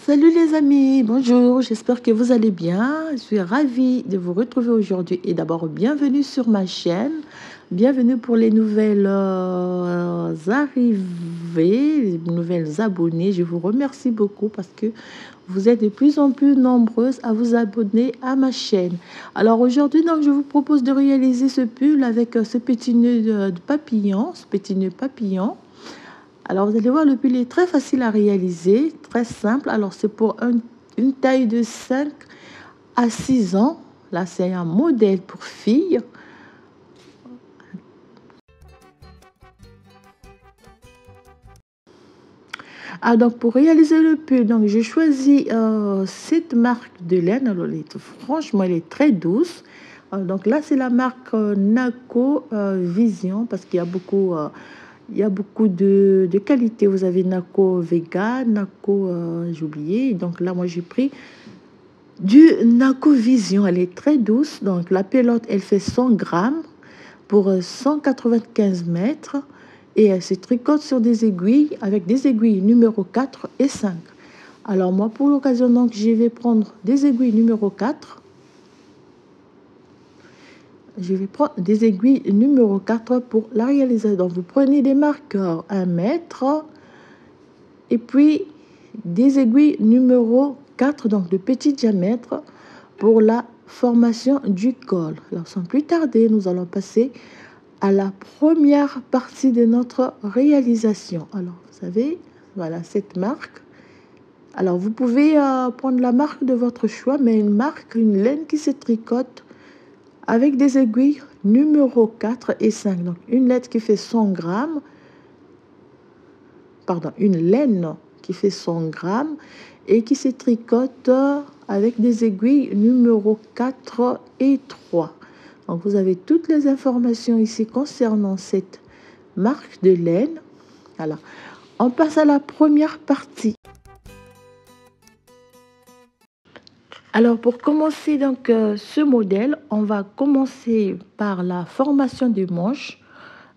Salut les amis, bonjour, j'espère que vous allez bien. Je suis ravie de vous retrouver aujourd'hui et d'abord bienvenue sur ma chaîne. Bienvenue pour les nouvelles arrivées, les nouvelles abonnées. Je vous remercie beaucoup parce que vous êtes de plus en plus nombreuses à vous abonner à ma chaîne. Alors aujourd'hui, donc, je vous propose de réaliser ce pull avec ce petit nœud de papillon, ce petit nœud papillon. Alors, vous allez voir, le pull est très facile à réaliser, très simple. Alors, c'est pour une taille de 5 à 6 ans. Là, c'est un modèle pour filles. Ah, donc, pour réaliser le pull, donc, j'ai choisi cette marque de laine. Alors, franchement, elle est très douce. Donc, là, c'est la marque Naco Vision parce qu'il y a beaucoup... il y a beaucoup de qualités. Vous avez Naco Vegan, Naco, j'ai oublié. Donc là, moi, j'ai pris du Naco Vision. Elle est très douce. Donc la pelote, elle fait 100 grammes pour 195 mètres. Et elle se tricote sur des aiguilles avec des aiguilles numéro 4 et 5. Alors moi, pour l'occasion, donc, je vais prendre des aiguilles numéro 4. Je vais prendre des aiguilles numéro 4 pour la réaliser. Donc, vous prenez des marqueurs 1 mètre et puis des aiguilles numéro 4, donc de petit diamètre, pour la formation du col. Alors, sans plus tarder, nous allons passer à la première partie de notre réalisation. Alors, vous savez, voilà cette marque. Alors, vous pouvez prendre la marque de votre choix, mais une marque, une laine qui se tricote avec des aiguilles numéro 4 et 5. Donc, une laine qui fait 100 grammes, pardon, une laine qui fait 100 grammes et qui se tricote avec des aiguilles numéro 4 et 3. Donc, vous avez toutes les informations ici concernant cette marque de laine. Alors, on passe à la première partie. Alors, pour commencer donc ce modèle, on va commencer par la formation des manches.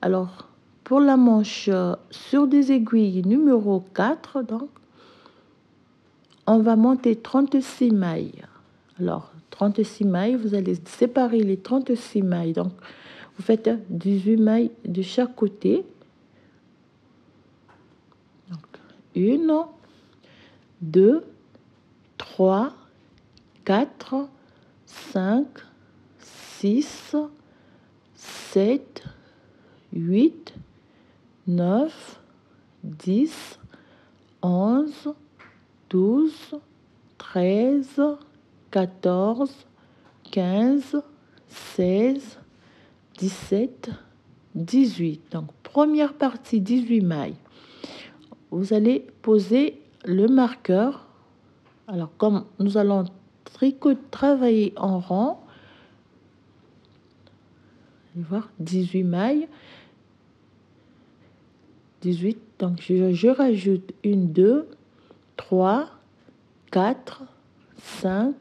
Alors, pour la manche sur des aiguilles numéro 4, donc, on va monter 36 mailles. Alors, 36 mailles, vous allez séparer les 36 mailles. Donc, vous faites 18 mailles de chaque côté. Donc, 1, 2, 3, 4, 5, 6, 7, 8, 9, 10, 11, 12, 13, 14, 15, 16, 17, 18. Donc, première partie, 18 mailles. Vous allez poser le marqueur. Alors, comme nous allons travailler en rond, vous allez voir, 18 mailles. 18, donc je rajoute 1, 2, 3, 4, 5,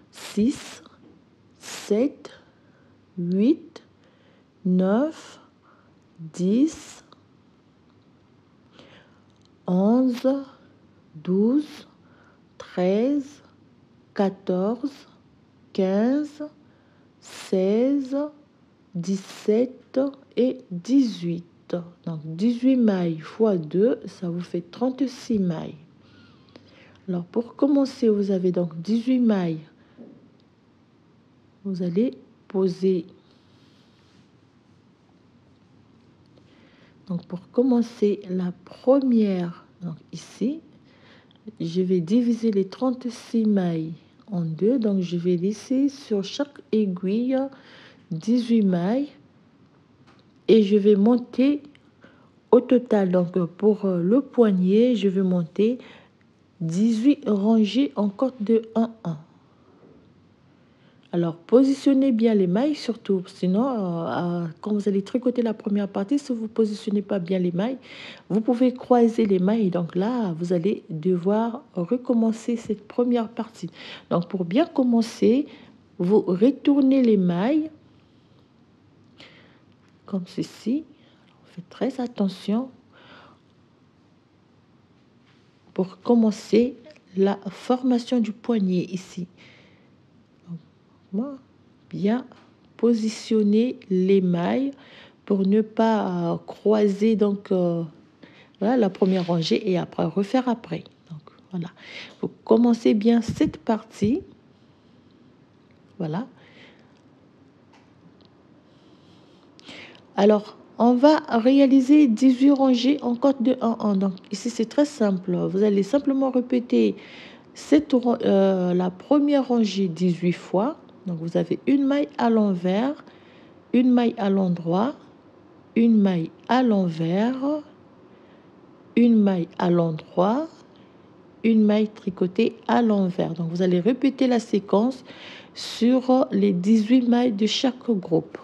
6, 7, 8, 9, 10, 11, 12, 13, 14, 15, 16, 17 et 18. Donc 18 mailles fois 2, ça vous fait 36 mailles. Alors pour commencer, vous avez donc 18 mailles. Vous allez poser. Donc pour commencer la première, donc ici, je vais diviser les 36 mailles en deux. Donc je vais laisser sur chaque aiguille 18 mailles et je vais monter au total. Donc pour le poignet, je vais monter 18 rangées en corde de 1-1. Alors, positionnez bien les mailles surtout, sinon, quand vous allez tricoter la première partie, si vous ne positionnez pas bien les mailles, vous pouvez croiser les mailles. Donc là, vous allez devoir recommencer cette première partie. Donc, pour bien commencer, vous retournez les mailles comme ceci. Faites très attention pour commencer la formation du poignet ici. Donc, bien positionner les mailles pour ne pas croiser donc voilà, la première rangée et après refaire après. Donc voilà, vous commencez bien cette partie. Voilà. Alors, on va réaliser 18 rangées en corde de 1 en. Donc ici, c'est très simple. Vous allez simplement répéter la première rangée 18 fois. Donc vous avez une maille à l'envers, une maille à l'endroit, une maille à l'envers, une maille à l'endroit, une maille tricotée à l'envers. Donc vous allez répéter la séquence sur les 18 mailles de chaque groupe.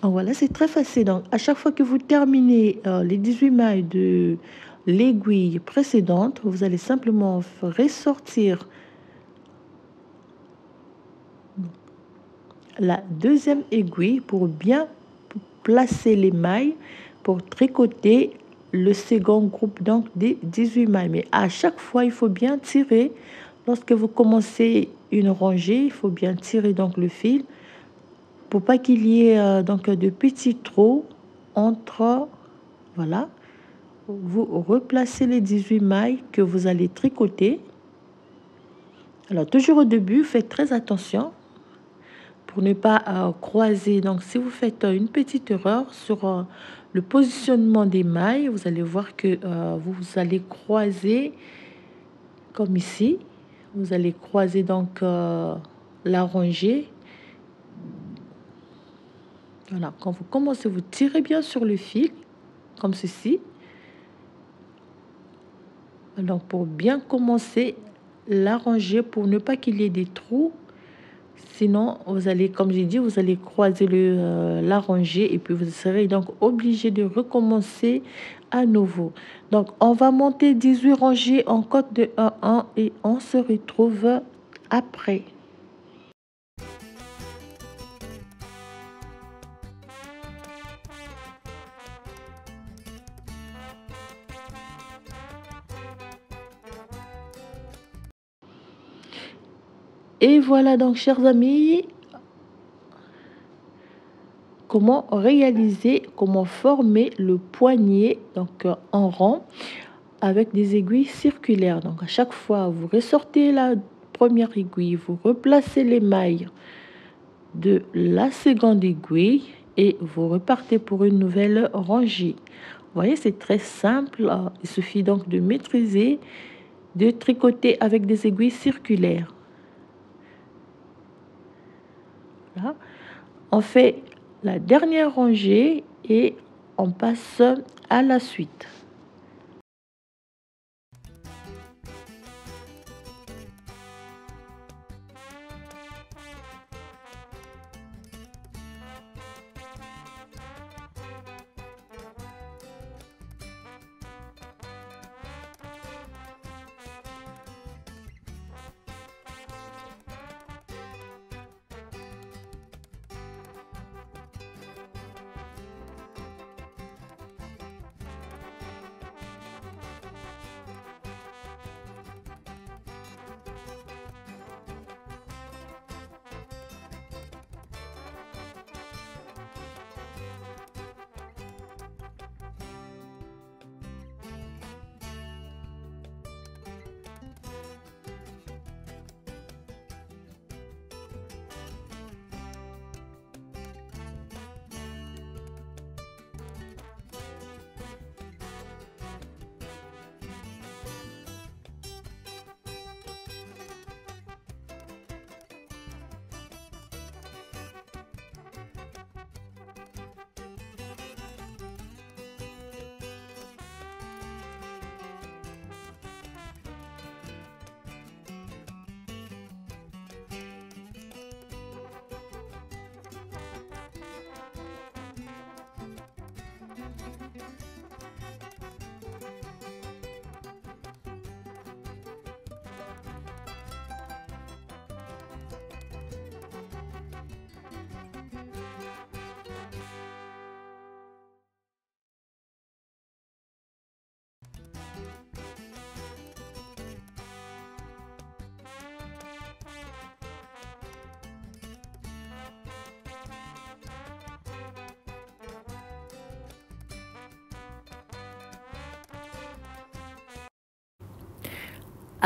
Donc voilà, c'est très facile. Donc, à chaque fois que vous terminez les 18 mailles de l'aiguille précédente, vous allez simplement ressortir la deuxième aiguille pour bien placer les mailles pour tricoter le second groupe donc des 18 mailles. Mais à chaque fois, il faut bien tirer. Lorsque vous commencez une rangée, il faut bien tirer donc le fil pour pas qu'il y ait donc de petits trous entre. Voilà, vous replacez les 18 mailles que vous allez tricoter. Alors toujours au début, faites très attention pour ne pas croiser. Donc si vous faites une petite erreur sur le positionnement des mailles, vous allez voir que vous allez croiser comme ici. Vous allez croiser donc la rangée. Voilà, quand vous commencez, vous tirez bien sur le fil, comme ceci. Donc, pour bien commencer la rangée, pour ne pas qu'il y ait des trous. Sinon, vous allez, comme j'ai dit, vous allez croiser la rangée et puis vous serez donc obligé de recommencer à nouveau. Donc, on va monter 18 rangées en corde de 1 et on se retrouve après. Et voilà donc, chers amis, comment réaliser, comment former le poignet donc en rond avec des aiguilles circulaires. Donc à chaque fois, vous ressortez la première aiguille, vous replacez les mailles de la seconde aiguille et vous repartez pour une nouvelle rangée. Vous voyez, c'est très simple. Il suffit donc de maîtriser, de tricoter avec des aiguilles circulaires. Là, on fait la dernière rangée et on passe à la suite.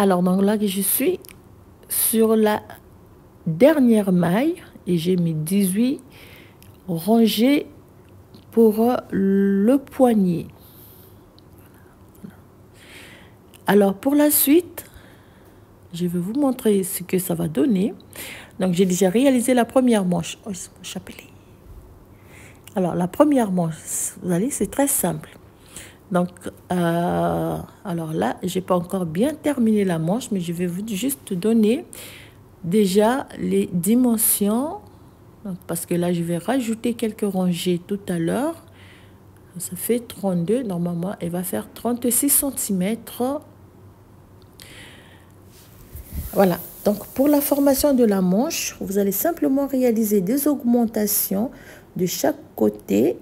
Alors, donc là, je suis sur la dernière maille et j'ai mis 18 rangées pour le poignet. Alors, pour la suite, je vais vous montrer ce que ça va donner. Donc, j'ai déjà réalisé la première manche. Oh, c'est mon chapelet. Alors, la première manche, vous allez, c'est très simple. Donc, alors là, j'ai pas encore bien terminé la manche, mais je vais vous juste donner déjà les dimensions. Donc, parce que là, je vais rajouter quelques rangées tout à l'heure. Ça fait 32. Normalement, elle va faire 36 cm. Voilà. Donc, pour la formation de la manche, vous allez simplement réaliser des augmentations de chaque côté.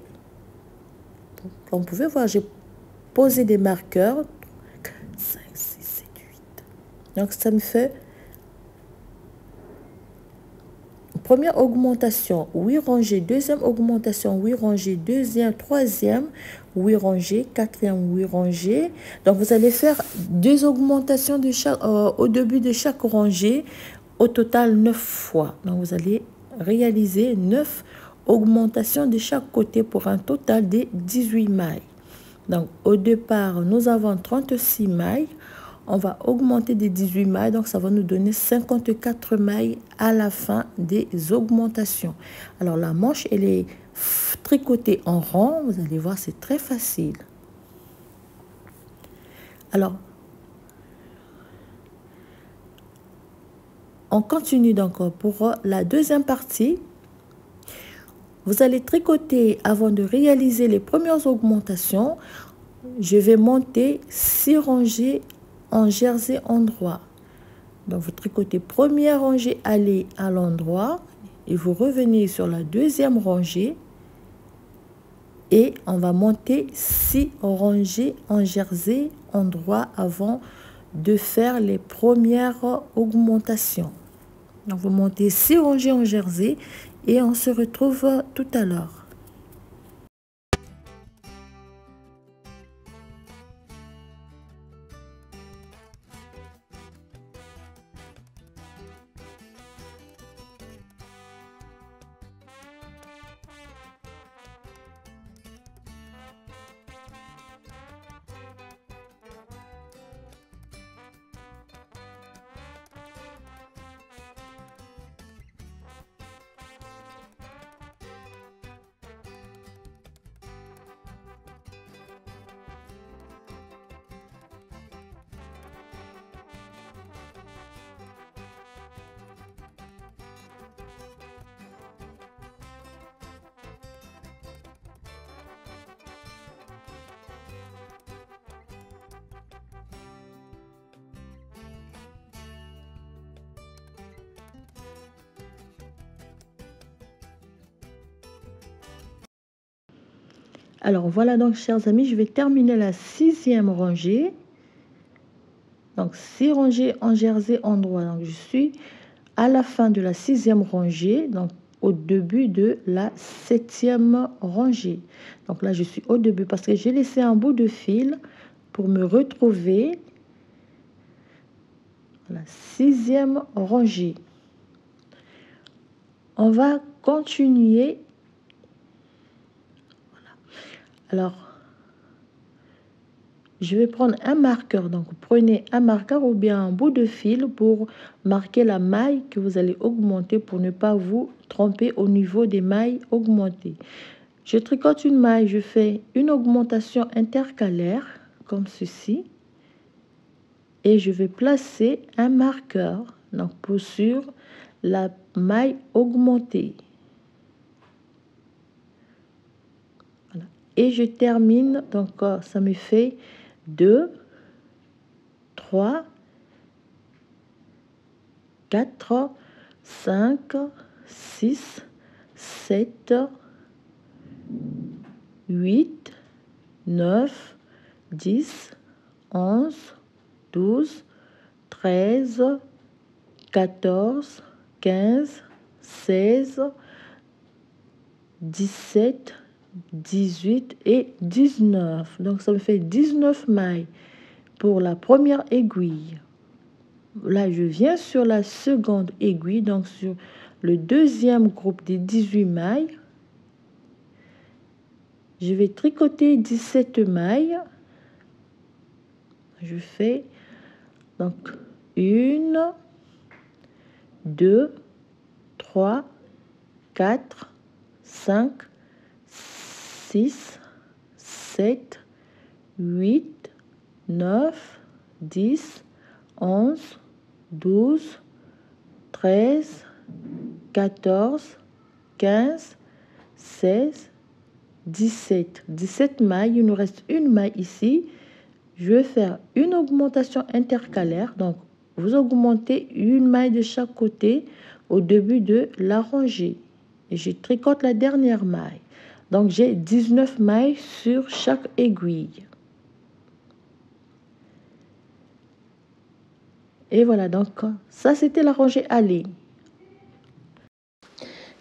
Donc, comme vous pouvez voir, j'ai posé des marqueurs. 5, 6, 7, 8. Donc, ça me fait première augmentation, 8 rangées. Deuxième augmentation, 8 rangées. Deuxième, troisième, 8 rangées. Quatrième, 8 rangées. Donc, vous allez faire 2 augmentations de chaque, au début de chaque rangée. Au total, 9 fois. Donc, vous allez réaliser 9 augmentations de chaque côté pour un total de 18 mailles. Donc, au départ, nous avons 36 mailles. On va augmenter des 18 mailles, donc ça va nous donner 54 mailles à la fin des augmentations. Alors, la manche, elle est tricotée en rond. Vous allez voir, c'est très facile. Alors, on continue donc pour la deuxième partie. Vous allez tricoter avant de réaliser les premières augmentations. Je vais monter 6 rangées en jersey endroit. Donc, vous tricotez première rangée, allez à l'endroit et vous revenez sur la deuxième rangée et on va monter 6 rangées en jersey endroit avant de faire les premières augmentations. Donc, vous montez 6 rangées en jersey et on se retrouve tout à l'heure. Alors voilà donc, chers amis, je vais terminer la 6e rangée. Donc 6 rangées en jersey endroit. Donc je suis à la fin de la 6e rangée, donc au début de la 7e rangée. Donc là je suis au début parce que j'ai laissé un bout de fil pour me retrouver à la 6e rangée. On va continuer. Voilà. Alors, je vais prendre un marqueur. Donc, prenez un marqueur ou bien un bout de fil pour marquer la maille que vous allez augmenter pour ne pas vous tromper au niveau des mailles augmentées. Je tricote une maille, je fais une augmentation intercalaire comme ceci. Et je vais placer un marqueur donc sur la maille augmentée. Voilà. Et je termine, donc ça me fait 2, 3, 4, 5, 6, 7, 8, 9, 10, 11, 12, 13, 14, 15, 16, 17, 18 et 19. Donc, ça me fait 19 mailles pour la première aiguille. là, je viens sur la seconde aiguille, donc sur le deuxième groupe des 18 mailles. Je vais tricoter 17 mailles. Je fais donc 1, 2, 3, 4, 5, 6, 7, 8, 9, 10, 11, 12, 13, 14, 15, 16, 17 mailles. Il nous reste une maille ici. Je vais faire une augmentation intercalaire. Donc, vous augmentez une maille de chaque côté au début de la rangée. Et je tricote la dernière maille. Donc, j'ai 19 mailles sur chaque aiguille. Et voilà, donc ça, c'était la rangée aller.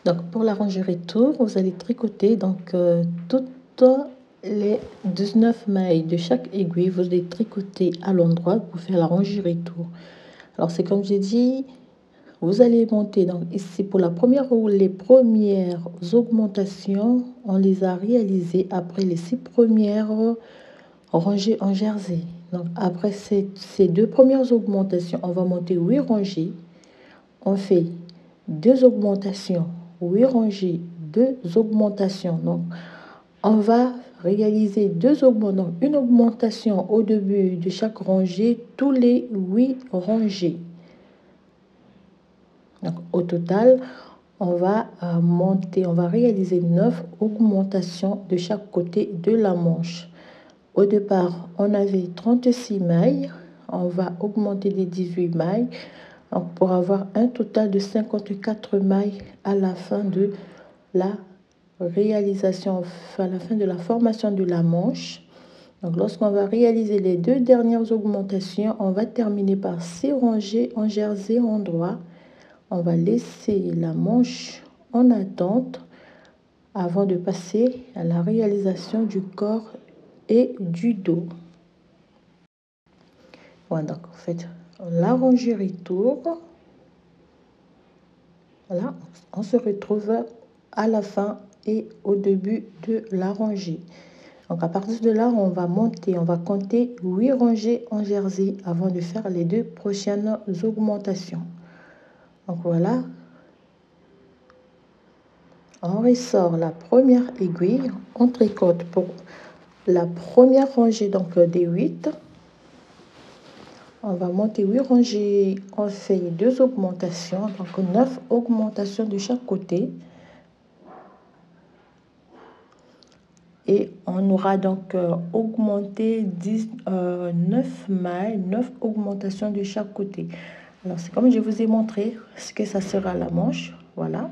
Donc, pour la rangée retour, vous allez tricoter donc toutes les 19 mailles de chaque aiguille. Vous allez tricoter à l'endroit pour faire la rangée retour. Alors, c'est comme j'ai dit, vous allez monter. Donc, ici, pour la première ou les premières augmentations, on les a réalisées après les 6 premières rangées en jersey. Donc, après ces 2 premières augmentations, on va monter 8 rangées. On fait 2 augmentations, 8 rangées, 2 augmentations. Donc, on va réaliser 2 augmentations, une augmentation au début de chaque rangée, tous les 8 rangées. Donc, au total, on va monter, on va réaliser 9 augmentations de chaque côté de la manche. Au départ, on avait 36 mailles. On va augmenter les 18 mailles pour avoir un total de 54 mailles à la fin de la réalisation, à la fin de la formation de la manche. Donc, lorsqu'on va réaliser les 2 dernières augmentations, on va terminer par 6 rangées en jersey endroit. On va laisser la manche en attente avant de passer à la réalisation du corps et du dos. Voilà, donc en fait, la rangée retour. Voilà, on se retrouve à la fin et au début de la rangée. Donc à partir de là, on va monter, on va compter 8 rangées en jersey avant de faire les 2 prochaines augmentations. Donc voilà, on ressort la première aiguille, on tricote pour la première rangée donc des 8. On va monter 8 rangées, on fait 2 augmentations, donc 9 augmentations de chaque côté. Et on aura donc augmenté 9 mailles, 9 augmentations de chaque côté. Alors c'est comme je vous ai montré ce que ça sera la manche. Voilà.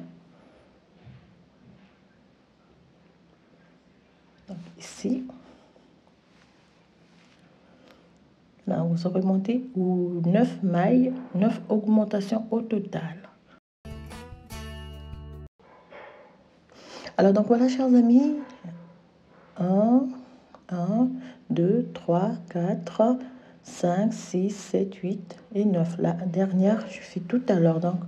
Donc ici. Là, vous aurez monté 9 mailles, 9 augmentations au total. Alors donc voilà, chers amis. 1, 2, 3, 4, 5, 6, 7, 8 et 9. La dernière, je fais tout à l'heure. Donc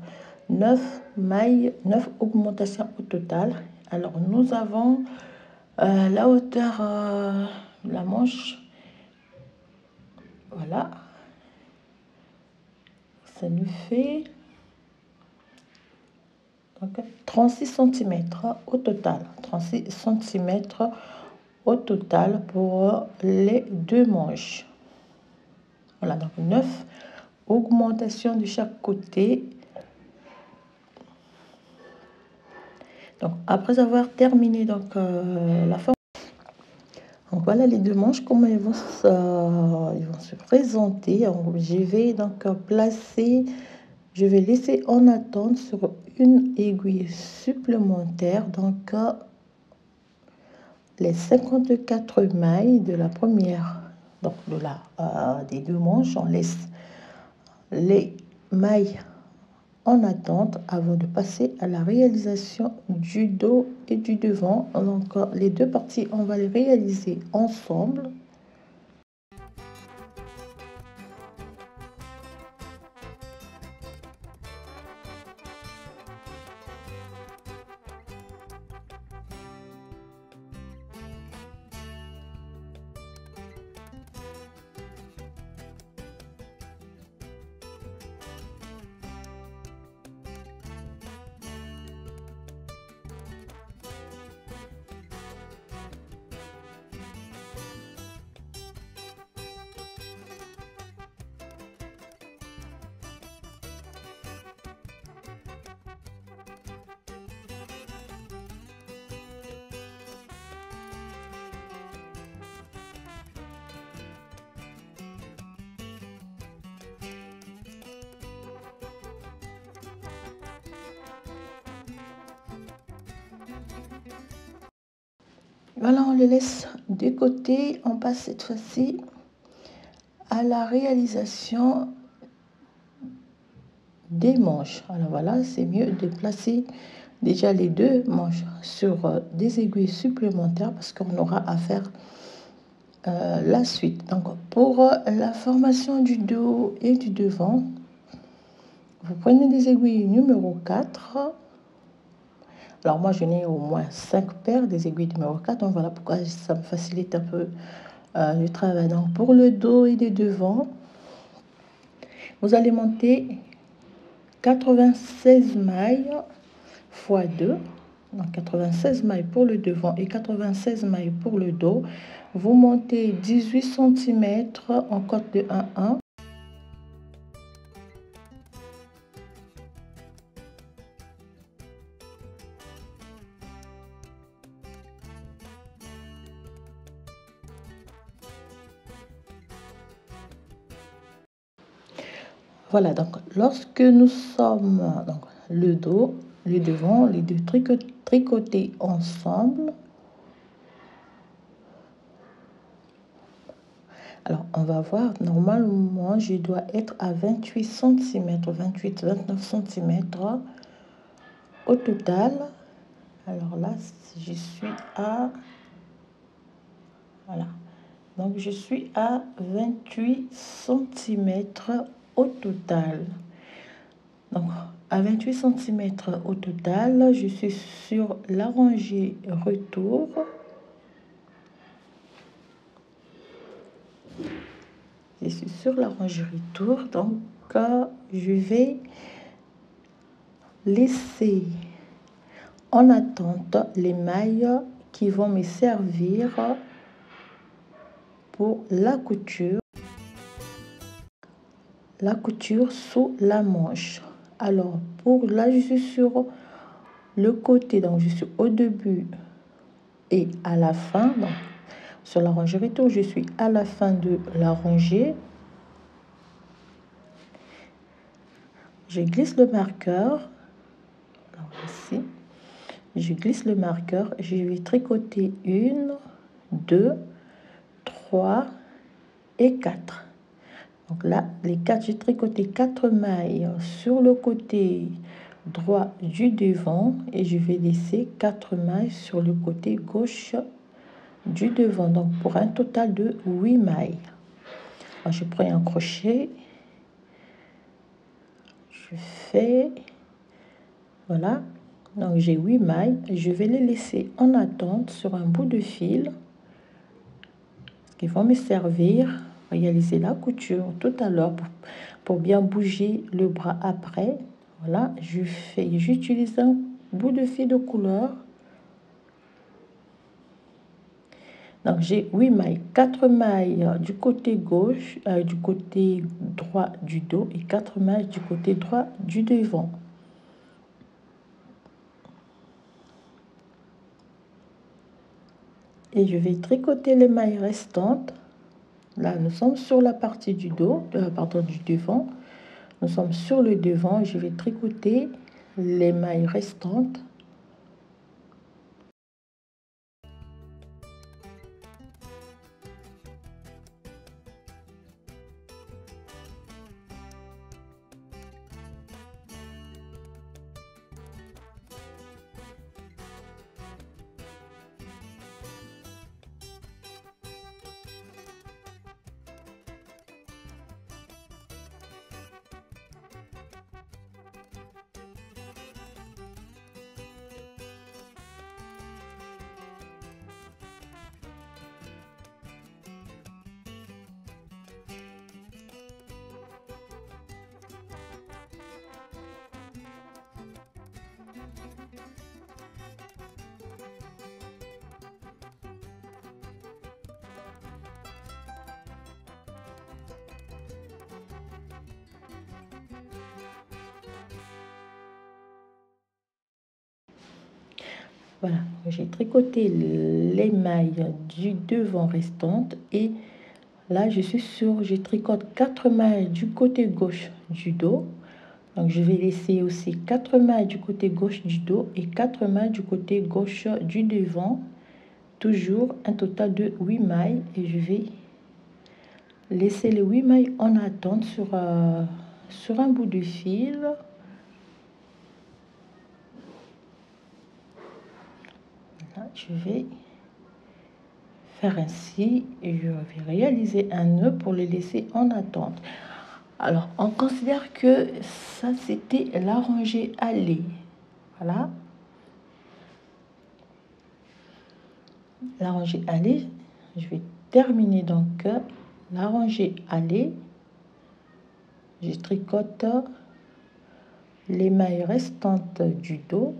9 mailles, 9 augmentations au total. Alors nous avons la hauteur de la manche. Voilà. Ça nous fait donc 36 cm au total. 36 cm au total pour les 2 manches. Voilà, donc 9 augmentations de chaque côté. Donc après avoir terminé donc la forme, donc voilà les 2 manches, comment ils vont se présenter. Je vais donc placer, je vais laisser en attente sur une aiguille supplémentaire donc les 54 mailles de la première, donc de la des 2 manches. On laisse les mailles en attente avant de passer à la réalisation du dos et du devant. Donc les 2 parties, on va les réaliser ensemble. Voilà, on les laisse de côté. On passe cette fois-ci à la réalisation des manches. Alors voilà, c'est mieux de placer déjà les deux manches sur des aiguilles supplémentaires parce qu'on aura à faire la suite. Donc pour la formation du dos et du devant, vous prenez des aiguilles numéro 4. Alors moi, je n'ai au moins 5 paires des aiguilles numéro 4. Donc voilà pourquoi ça me facilite un peu le travail. Donc pour le dos et le devant, vous allez monter 96 mailles x 2. Donc 96 mailles pour le devant et 96 mailles pour le dos. Vous montez 18 cm en cote de 1,1. Voilà, donc lorsque nous sommes donc, le dos, le devant, les deux tricotés ensemble. Alors, on va voir, normalement, je dois être à 28 cm, 28-29 cm au total. Alors là, je suis à... Voilà. Donc, je suis à 28 cm au total. Donc, à 28 cm au total, je suis sur la rangée retour. Je suis sur la rangée retour, donc je vais laisser en attente les mailles qui vont me servir pour la couture sous la manche. Alors pour là, je suis sur le côté, donc je suis au début et à la fin. Donc, sur la rangée retour, je suis à la fin de la rangée. Je glisse le marqueur. Alors ici, je glisse le marqueur. Je vais tricoter 1, 2, 3 et 4. Donc là, les 4, j'ai tricoté 4 mailles sur le côté droit du devant et je vais laisser 4 mailles sur le côté gauche du devant. Donc pour un total de 8 mailles. Alors, je prends un crochet. Je fais... Voilà. Donc j'ai 8 mailles. Je vais les laisser en attente sur un bout de fil qui vont me servir réaliser la couture tout à l'heure pour bien bouger le bras après. Voilà, j'utilise un bout de fil de couleur. Donc j'ai 8 mailles, 4 mailles du côté gauche, du côté droit du dos et 4 mailles du côté droit du devant. Et je vais tricoter les mailles restantes. Là, nous sommes sur la partie du dos, pardon, du devant. Nous sommes sur le devant. Je vais tricoter les mailles restantes. Voilà, j'ai tricoté les mailles du devant restantes et là je tricote 4 mailles du côté gauche du dos. Donc je vais laisser aussi 4 mailles du côté gauche du dos et 4 mailles du côté gauche du devant. toujours un total de 8 mailles et je vais laisser les 8 mailles en attente sur un bout de fil. Voilà, je vais faire ainsi et je vais réaliser un nœud pour les laisser en attente. Alors, on considère que ça, c'était la rangée allée. Voilà. La rangée allée, je vais terminer donc la rangée allée. Je tricote les mailles restantes du dos.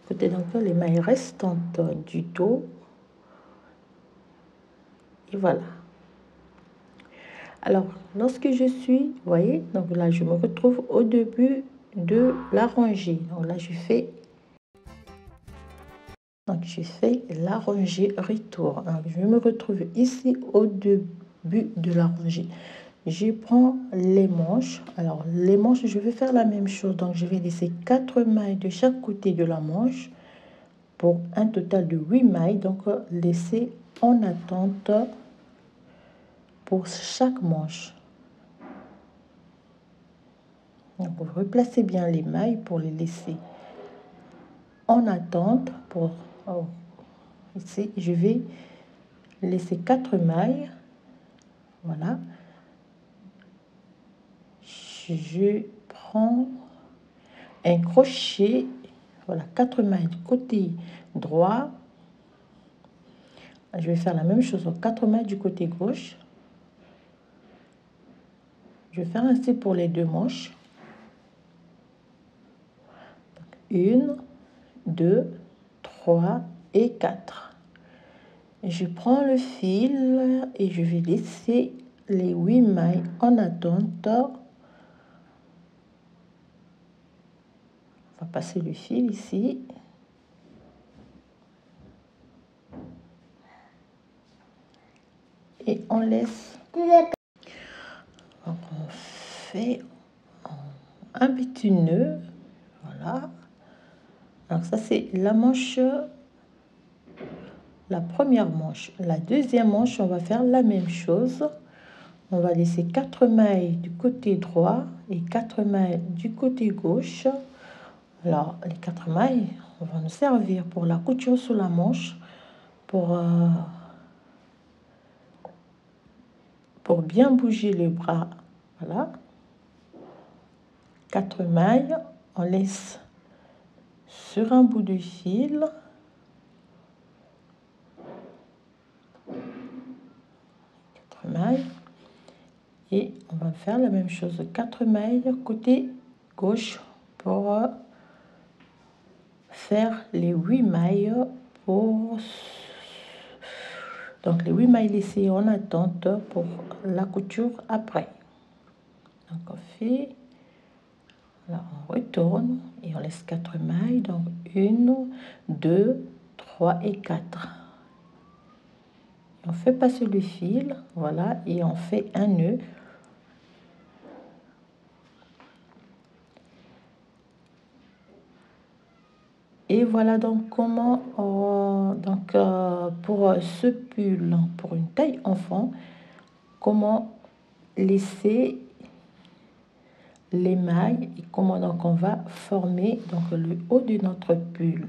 Côté donc les mailles restantes du dos. Et voilà. Alors, lorsque je suis, vous voyez, donc là, je me retrouve au début de la rangée. Donc là, je fais la rangée retour. Donc, je me retrouve ici au début de la rangée. Je prends les manches. Alors, les manches, je vais faire la même chose. Donc, je vais laisser 4 mailles de chaque côté de la manche pour un total de 8 mailles. Donc, laisser en attente pour chaque manche. Donc, vous replacez bien les mailles pour les laisser en attente. Ici, je vais laisser 4 mailles. Voilà. Je prends un crochet. Voilà, 4 mailles du côté droit. Je vais faire la même chose aux 4 mailles du côté gauche. Je vais faire ainsi pour les 2 manches. 1, 2, 3 et 4. Je prends le fil et je vais laisser les 8 mailles en attente. On va passer le fil ici. Et on laisse. Donc on fait un petit nœud. Voilà. Alors ça c'est la manche, la première manche. La deuxième manche, on va faire la même chose. On va laisser 4 mailles du côté droit et 4 mailles du côté gauche. Alors les 4 mailles, on va nous servir pour la couture sous la manche, pour bien bouger le bras. Voilà. 4 mailles, on laisse sur un bout de fil. 4 mailles. Et on va faire la même chose, 4 mailles côté gauche pour faire les 8 mailles pour... Donc les 8 mailles laissées en attente pour la couture après. Donc on fait... Là, on retourne et on laisse 4 mailles. Donc 1, 2, 3 et 4. On fait passer le fil, voilà, et on fait un nœud. Et voilà donc comment, pour ce pull, pour une taille enfant, comment laisser les mailles et comment donc on va former donc le haut de notre pull.